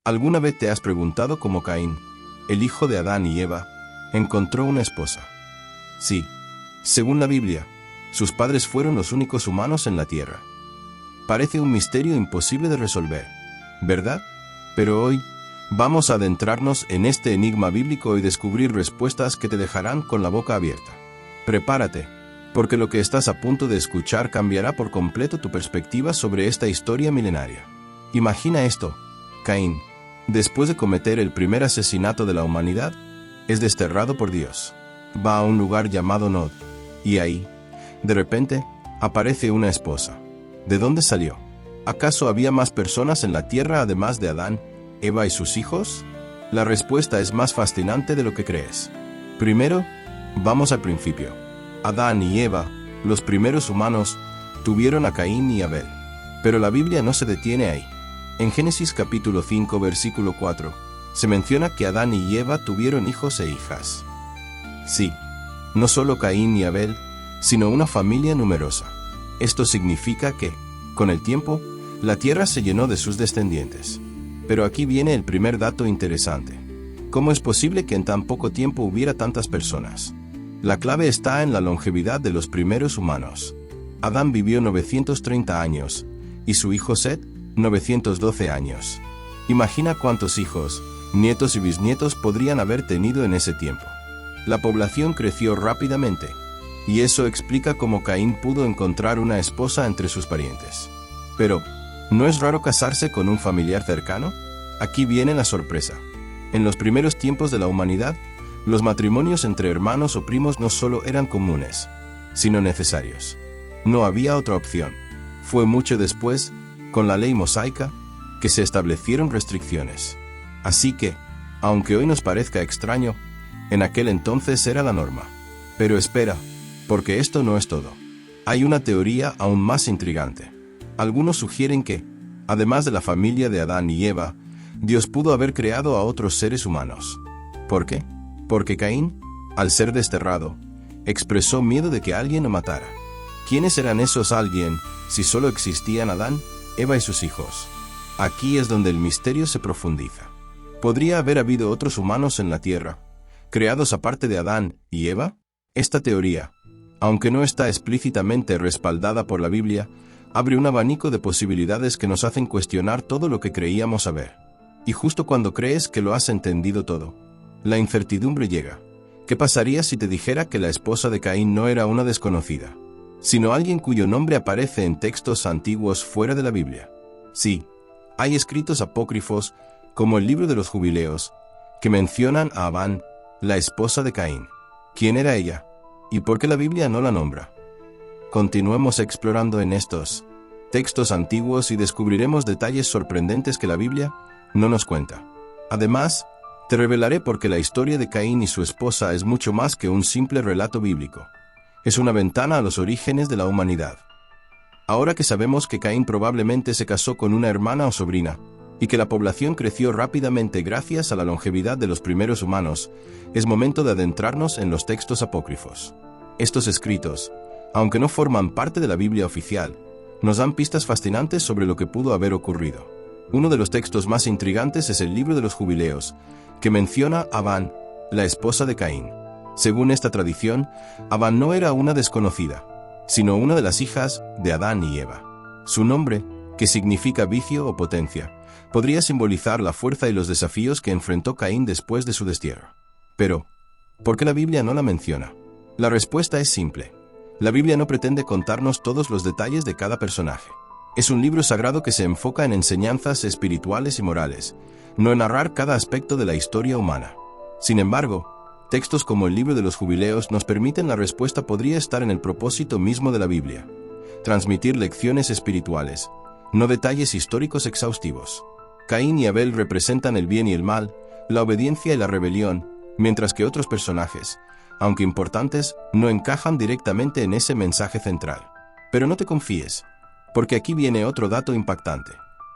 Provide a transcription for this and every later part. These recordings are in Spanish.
¿Alguna vez te has preguntado cómo Caín, el hijo de Adán y Eva, encontró una esposa? Sí, según la Biblia, sus padres fueron los únicos humanos en la tierra. Parece un misterio imposible de resolver, ¿verdad? Pero hoy, vamos a adentrarnos en este enigma bíblico y descubrir respuestas que te dejarán con la boca abierta. Prepárate, porque lo que estás a punto de escuchar cambiará por completo tu perspectiva sobre esta historia milenaria. Imagina esto: Caín, después de cometer el primer asesinato de la humanidad, es desterrado por Dios. Va a un lugar llamado Nod, y ahí, de repente, aparece una esposa. ¿De dónde salió? ¿Acaso había más personas en la tierra además de Adán, Eva y sus hijos? La respuesta es más fascinante de lo que crees. Primero, vamos al principio. Adán y Eva, los primeros humanos, tuvieron a Caín y Abel. Pero la Biblia no se detiene ahí. En Génesis capítulo 5 versículo 4, se menciona que Adán y Eva tuvieron hijos e hijas. Sí, no solo Caín y Abel, sino una familia numerosa. Esto significa que, con el tiempo, la tierra se llenó de sus descendientes. Pero aquí viene el primer dato interesante. ¿Cómo es posible que en tan poco tiempo hubiera tantas personas? La clave está en la longevidad de los primeros humanos. Adán vivió 930 años, y su hijo Set, 912 años. Imagina cuántos hijos, nietos y bisnietos podrían haber tenido en ese tiempo. La población creció rápidamente, y eso explica cómo Caín pudo encontrar una esposa entre sus parientes. Pero, ¿no es raro casarse con un familiar cercano? Aquí viene la sorpresa. En los primeros tiempos de la humanidad, los matrimonios entre hermanos o primos no solo eran comunes, sino necesarios. No había otra opción. Fue mucho después, con la ley mosaica, que se establecieron restricciones. Así que, aunque hoy nos parezca extraño, en aquel entonces era la norma. Pero espera, porque esto no es todo. Hay una teoría aún más intrigante. Algunos sugieren que, además de la familia de Adán y Eva, Dios pudo haber creado a otros seres humanos. ¿Por qué? Porque Caín, al ser desterrado, expresó miedo de que alguien lo matara. ¿Quiénes eran esos alguien si solo existían Adán, Eva y sus hijos? Aquí es donde el misterio se profundiza. ¿Podría haber habido otros humanos en la tierra, creados aparte de Adán y Eva? Esta teoría, aunque no está explícitamente respaldada por la Biblia, abre un abanico de posibilidades que nos hacen cuestionar todo lo que creíamos saber. Y justo cuando crees que lo has entendido todo, la incertidumbre llega. ¿Qué pasaría si te dijera que la esposa de Caín no era una desconocida, sino alguien cuyo nombre aparece en textos antiguos fuera de la Biblia? Sí, hay escritos apócrifos, como el libro de los Jubileos, que mencionan a Abán, la esposa de Caín. ¿Quién era ella? ¿Y por qué la Biblia no la nombra? Continuemos explorando en estos textos antiguos y descubriremos detalles sorprendentes que la Biblia no nos cuenta. Además, te revelaré por qué la historia de Caín y su esposa es mucho más que un simple relato bíblico. Es una ventana a los orígenes de la humanidad. Ahora que sabemos que Caín probablemente se casó con una hermana o sobrina, y que la población creció rápidamente gracias a la longevidad de los primeros humanos, es momento de adentrarnos en los textos apócrifos. Estos escritos, aunque no forman parte de la Biblia oficial, nos dan pistas fascinantes sobre lo que pudo haber ocurrido. Uno de los textos más intrigantes es el libro de los Jubileos, que menciona a Abán, la esposa de Caín. Según esta tradición, Abán no era una desconocida, sino una de las hijas de Adán y Eva. Su nombre, que significa vicio o potencia, podría simbolizar la fuerza y los desafíos que enfrentó Caín después de su destierro. Pero, ¿por qué la Biblia no la menciona? La respuesta es simple. La Biblia no pretende contarnos todos los detalles de cada personaje. Es un libro sagrado que se enfoca en enseñanzas espirituales y morales, no en narrar cada aspecto de la historia humana. Sin embargo, textos como el libro de los Jubileos nos permiten la respuesta podría estar en el propósito mismo de la Biblia: transmitir lecciones espirituales, no detalles históricos exhaustivos. Caín y Abel representan el bien y el mal, la obediencia y la rebelión, mientras que otros personajes, aunque importantes, no encajan directamente en ese mensaje central. Pero no te confíes, porque aquí viene otro dato impactante.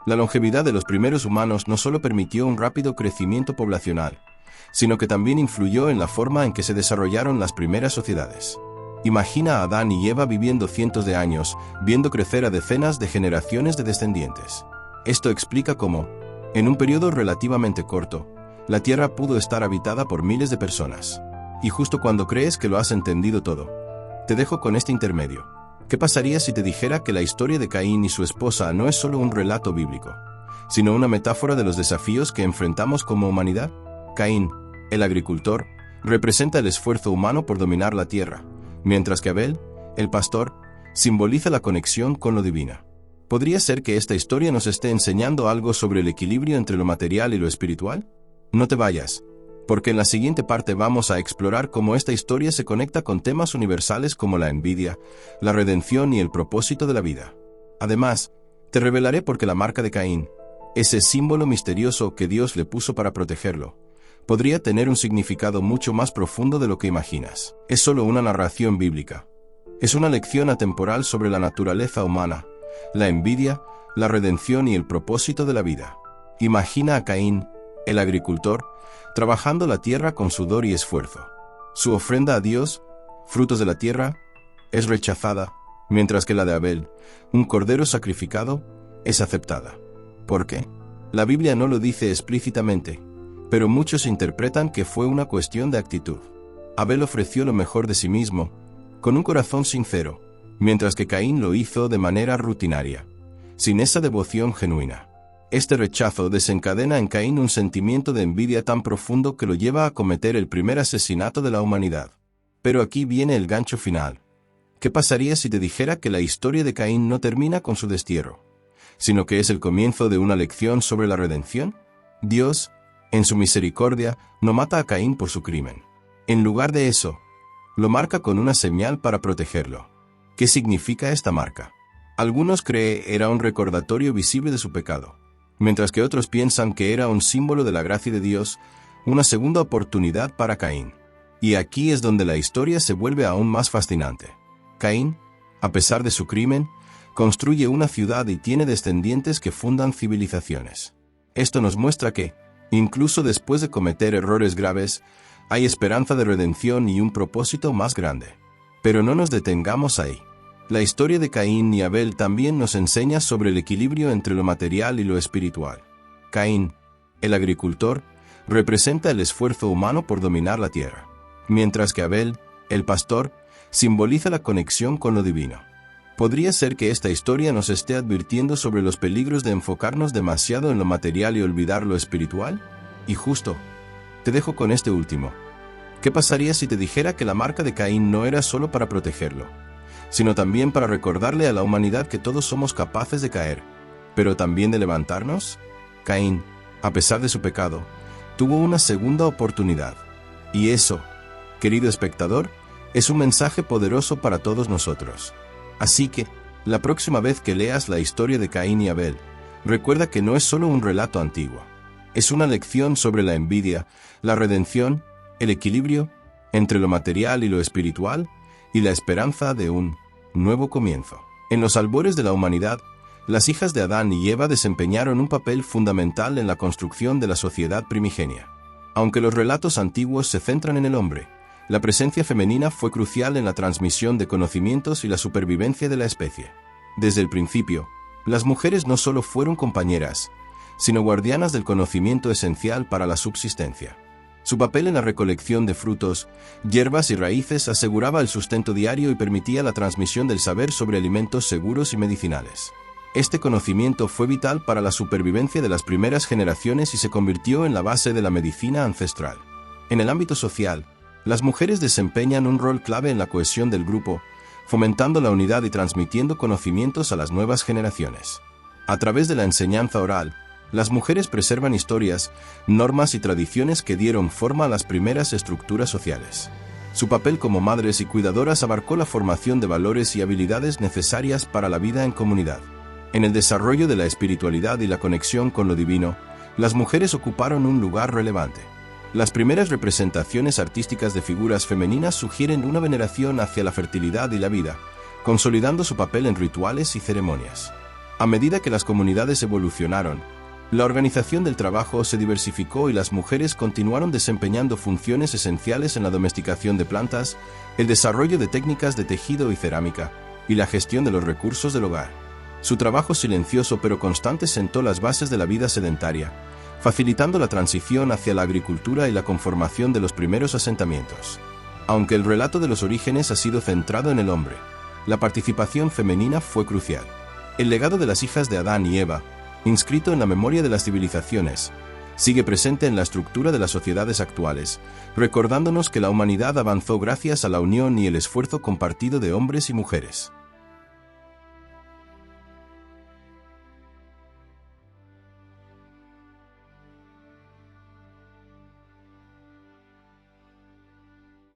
La longevidad de los primeros humanos no solo permitió un rápido crecimiento poblacional, sino que también influyó en la forma en que se desarrollaron las primeras sociedades. Imagina a Adán y Eva viviendo cientos de años, viendo crecer a decenas de generaciones de descendientes. Esto explica cómo, En un periodo relativamente corto, la Tierra pudo estar habitada por miles de personas. Y justo cuando crees que lo has entendido todo, te dejo con este intermedio. ¿Qué pasaría si te dijera que la historia de Caín y su esposa no es solo un relato bíblico, sino una metáfora de los desafíos que enfrentamos como humanidad? Caín, el agricultor, representa el esfuerzo humano por dominar la tierra, mientras que Abel, el pastor, simboliza la conexión con lo divino. ¿Podría ser que esta historia nos esté enseñando algo sobre el equilibrio entre lo material y lo espiritual? No te vayas, porque en la siguiente parte vamos a explorar cómo esta historia se conecta con temas universales como la envidia, la redención y el propósito de la vida. Además, te revelaré por qué la marca de Caín, ese símbolo misterioso que Dios le puso para protegerlo, podría tener un significado mucho más profundo de lo que imaginas. Es solo una narración bíblica. Es una lección atemporal sobre la naturaleza humana, la envidia, la redención y el propósito de la vida. Imagina a Caín, el agricultor, trabajando la tierra con sudor y esfuerzo. Su ofrenda a Dios, frutos de la tierra, es rechazada, mientras que la de Abel, un cordero sacrificado, es aceptada. ¿Por qué? La Biblia no lo dice explícitamente, pero muchos interpretan que fue una cuestión de actitud. Abel ofreció lo mejor de sí mismo, con un corazón sincero, mientras que Caín lo hizo de manera rutinaria, sin esa devoción genuina. Este rechazo desencadena en Caín un sentimiento de envidia tan profundo que lo lleva a cometer el primer asesinato de la humanidad. Pero aquí viene el gancho final. ¿Qué pasaría si te dijera que la historia de Caín no termina con su destierro, sino que es el comienzo de una lección sobre la redención? Dios, en su misericordia, no mata a Caín por su crimen. En lugar de eso, lo marca con una señal para protegerlo. ¿Qué significa esta marca? Algunos creen era un recordatorio visible de su pecado, mientras que otros piensan que era un símbolo de la gracia de Dios, una segunda oportunidad para Caín. Y aquí es donde la historia se vuelve aún más fascinante. Caín, a pesar de su crimen, construye una ciudad y tiene descendientes que fundan civilizaciones. Esto nos muestra que, incluso después de cometer errores graves, hay esperanza de redención y un propósito más grande. Pero no nos detengamos ahí. La historia de Caín y Abel también nos enseña sobre el equilibrio entre lo material y lo espiritual. Caín, el agricultor, representa el esfuerzo humano por dominar la tierra, mientras que Abel, el pastor, simboliza la conexión con lo divino. ¿Podría ser que esta historia nos esté advirtiendo sobre los peligros de enfocarnos demasiado en lo material y olvidar lo espiritual? Y justo, te dejo con este último. ¿Qué pasaría si te dijera que la marca de Caín no era solo para protegerlo, sino también para recordarle a la humanidad que todos somos capaces de caer, pero también de levantarnos? Caín, a pesar de su pecado, tuvo una segunda oportunidad. Y eso, querido espectador, es un mensaje poderoso para todos nosotros. Así que, la próxima vez que leas la historia de Caín y Abel, recuerda que no es solo un relato antiguo. Es una lección sobre la envidia, la redención, el equilibrio entre lo material y lo espiritual, y la esperanza de un nuevo comienzo. En los albores de la humanidad, las hijas de Adán y Eva desempeñaron un papel fundamental en la construcción de la sociedad primigenia. Aunque los relatos antiguos se centran en el hombre, la presencia femenina fue crucial en la transmisión de conocimientos y la supervivencia de la especie. Desde el principio, las mujeres no solo fueron compañeras, sino guardianas del conocimiento esencial para la subsistencia. Su papel en la recolección de frutos, hierbas y raíces aseguraba el sustento diario y permitía la transmisión del saber sobre alimentos seguros y medicinales. Este conocimiento fue vital para la supervivencia de las primeras generaciones y se convirtió en la base de la medicina ancestral. En el ámbito social, las mujeres desempeñan un rol clave en la cohesión del grupo, fomentando la unidad y transmitiendo conocimientos a las nuevas generaciones. A través de la enseñanza oral, las mujeres preservan historias, normas y tradiciones que dieron forma a las primeras estructuras sociales. Su papel como madres y cuidadoras abarcó la formación de valores y habilidades necesarias para la vida en comunidad. En el desarrollo de la espiritualidad y la conexión con lo divino, las mujeres ocuparon un lugar relevante. Las primeras representaciones artísticas de figuras femeninas sugieren una veneración hacia la fertilidad y la vida, consolidando su papel en rituales y ceremonias. A medida que las comunidades evolucionaron, la organización del trabajo se diversificó y las mujeres continuaron desempeñando funciones esenciales en la domesticación de plantas, el desarrollo de técnicas de tejido y cerámica, y la gestión de los recursos del hogar. Su trabajo silencioso pero constante sentó las bases de la vida sedentaria, facilitando la transición hacia la agricultura y la conformación de los primeros asentamientos. Aunque el relato de los orígenes ha sido centrado en el hombre, la participación femenina fue crucial. El legado de las hijas de Adán y Eva, inscrito en la memoria de las civilizaciones, sigue presente en la estructura de las sociedades actuales, recordándonos que la humanidad avanzó gracias a la unión y el esfuerzo compartido de hombres y mujeres.